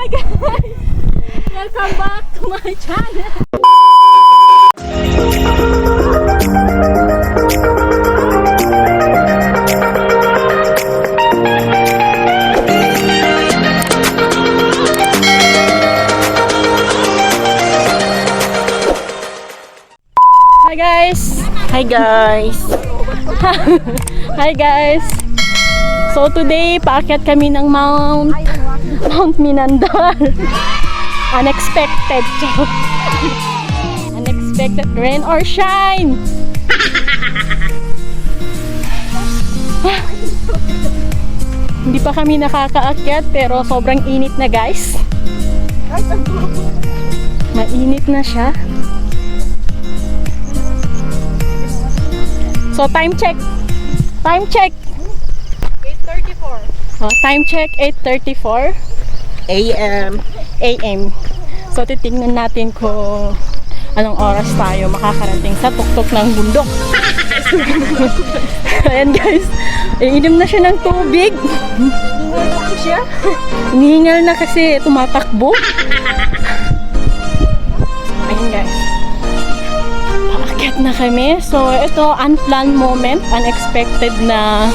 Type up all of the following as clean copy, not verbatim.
Hi guys! Welcome back to my channel! Hi guys! Hi guys! Hi guys! So today, paakyat kami ng Mount Minandar. Unexpected. Unexpected rain or shine. Hindi pa kami nakakaakyat pero sobrang init na guys. Mainit na siya. So time check. Time check. 8:34. Oh, time check 8:34 AM. So titingnan natin kung anong oras tayo makakarating sa tuktok ng bundok. Ayan guys, iinom na siya ng tubig. Hinihingal na siya. Hinihingal na kasi tumatakbo. Ayan guys, paakyat na kami. So ito, unplanned moment, unexpected na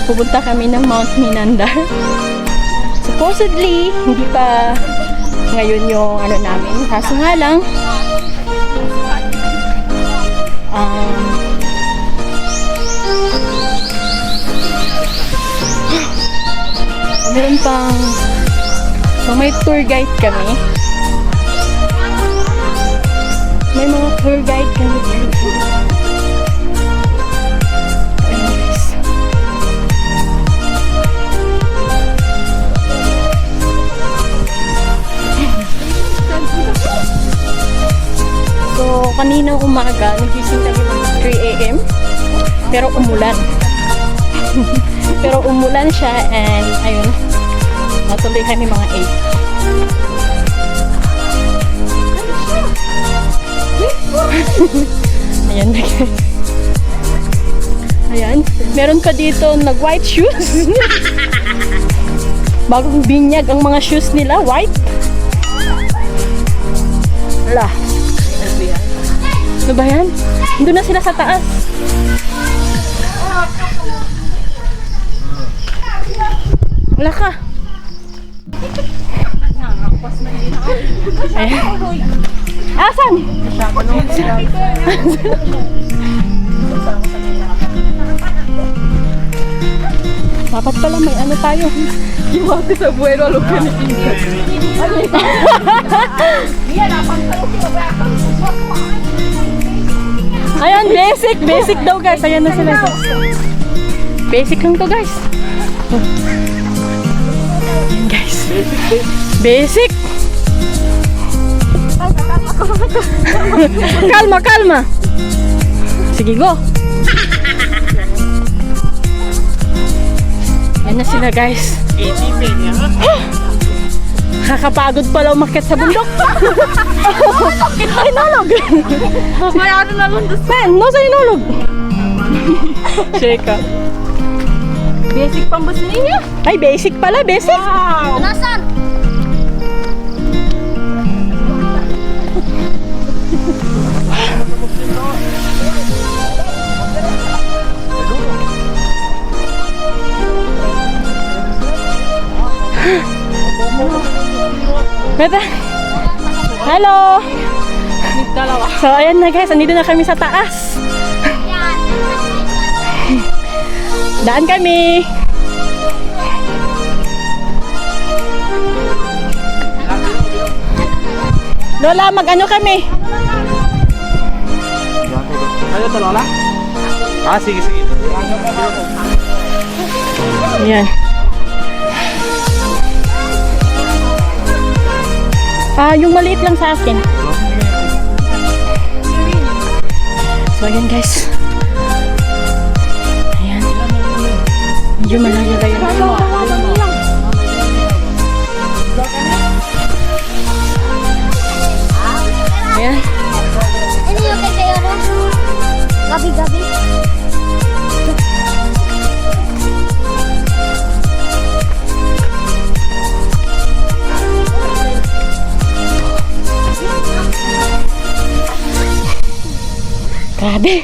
pupunta kami ng Mount Minandar. Supposedly, hindi pa ngayon yung ano namin. Kaso nga lang, meron pang, so may tour guide kami. May mga tour guide kami dito. So, kaninang umaga, nagising kami ng 3 AM. Pero umulan. Pero umulan siya and ayun, natuloy kami mga 8. Ayan. Ayan. Meron pa dito nag-white shoes. Bagong binyag ang mga shoes nila, white. Wala. Ano ba yan? Doon na sila sa taas. Wala ka. Ayan. Asan? Dapat pala may ano tayo. Iwate sa buwero, alo ka ni Kinga. Ayan, basic daw guys. Ayan na sila. Basic lang to guys. Ayan guys. Basic. Kalma. Sige, go. Ayan na sila guys. Kakapagod pala umakyat sa bundok. Inulog. Mayroon na lundos. Ben, no sa inulog. Cheka. Basic pang bus niya. Ay, basic pala, basic. Wow. Nasaan? Hello! So ayan na guys, andito na kami sa taas. Daan kami. Lola, mag-ano kami? Ayo to Lola? Ah, sige. Ayan. Yung maliit lang sa akin. So, ayan guys. Ayan. Medyo malayo ba yun? Ayan. Ano yung kaya gabi-gabi? Grabe.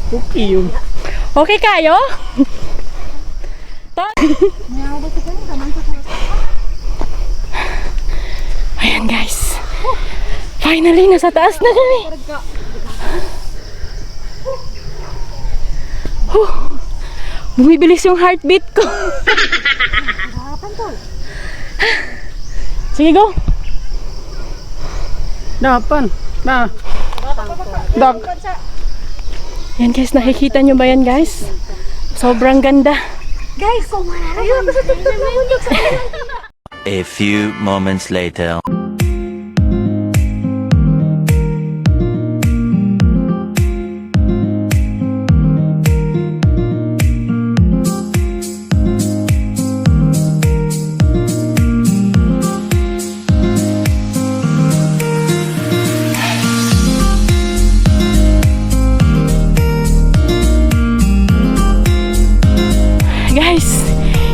Okay yun. Okay kayo? Ayan guys. Finally, nasa taas na kami. Bumibilis yung heartbeat ko. Sige, go. Napan. Na. Dag. Yan guys, nakikita nyo ba yan guys? Sobrang ganda. Guys, ayun, gusto ko bundok sa A few moments later. Guys,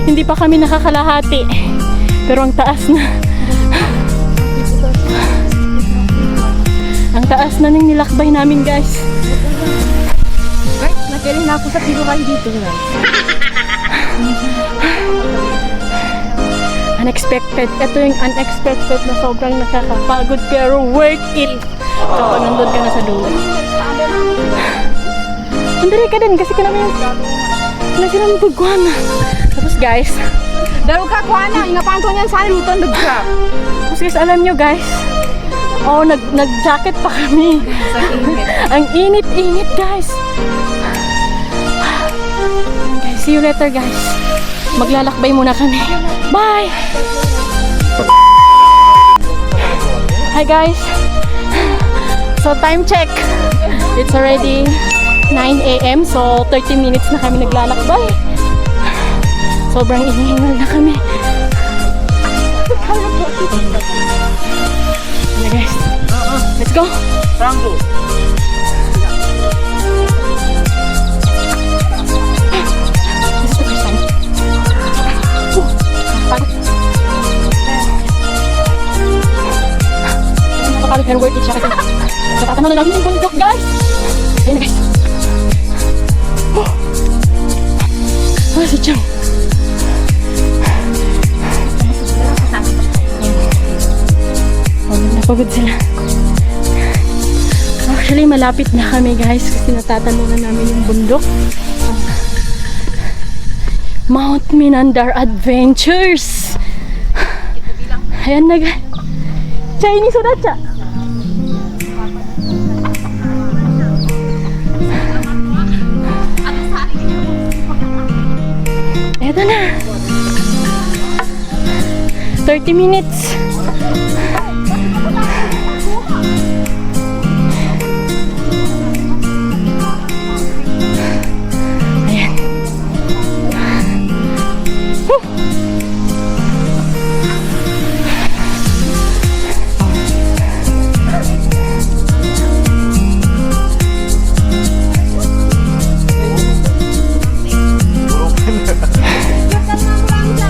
hindi pa kami nakakalahati. Pero ang taas na. Ang taas na ng nilakbay namin guys. Guys, nakiling na ako sa tiro kayo dito. Unexpected. Ito yung unexpected na sobrang nakakapagod pero worth it kapag nandun ka na sa dulo. Andari ka din kasi ka namin nasilang pagkuhan. Tapos guys, Daro ka kuha na, ingapanto niyan sa luton dagsa. tapos guys, alam nyo guys, nag-jacket pa kami. Ang init-init guys. Guys, see you later guys. Maglalakbay muna kami. Bye! Hi guys. So time check. It's already 9 AM. So 30 minutes na kami naglalakbay. Sobrang inihingal na kami. Ano guys? Let's go! Franco. This is the first time. Pagod. Napakagod pero worth it siya kasi natatanaw na namin yung bundok guys. Ayun na guys. Si Chang. Pagod sila. Actually, malapit na kami guys kasi natatanong na namin yung bundok. Mount Minandar Adventures. Ayan na guys. Chinese udah cha. Eto na. 30 minutes. Ayan.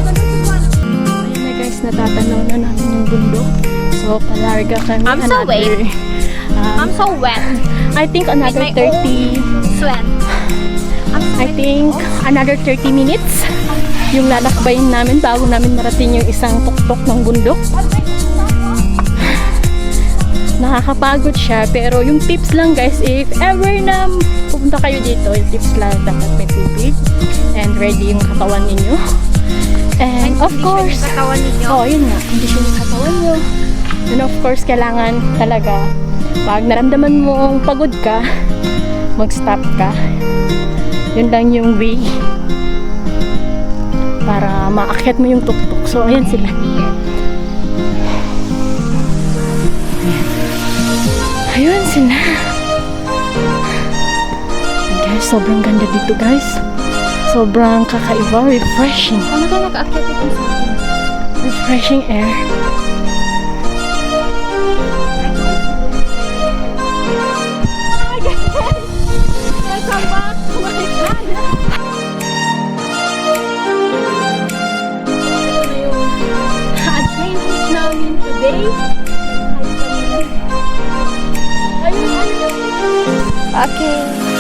Ayun na guys, natatanaw na namin yung bundok. So, palarga kami. I'm so wet. um, I'm so wet. I think another With my 30 Sweat. I think another 30 minutes yung lalakbayin namin bago namin marating yung isang tuktok ng bundok. Nakakapagod siya pero yung tips lang guys, if ever na pupunta kayo dito, yung tips lang dapat may tubig and ready yung katawan ninyo. And of course, Katawan ninyo. oh yun nga, kondisyon yung katawan nyo. And of course, kailangan talaga pag naramdaman mong pagod ka, mag-stop ka. Yun lang yung way para maakyat mo yung tuktok. So, ayan sila. Ayun sila. And guys, sobrang ganda dito guys. Sobrang kakaiba, refreshing. Ano ka nag-aakyat ito sa akin? Refreshing air. Welcome back to my channel. Adventures namin today. Ayun, ayun. Okay.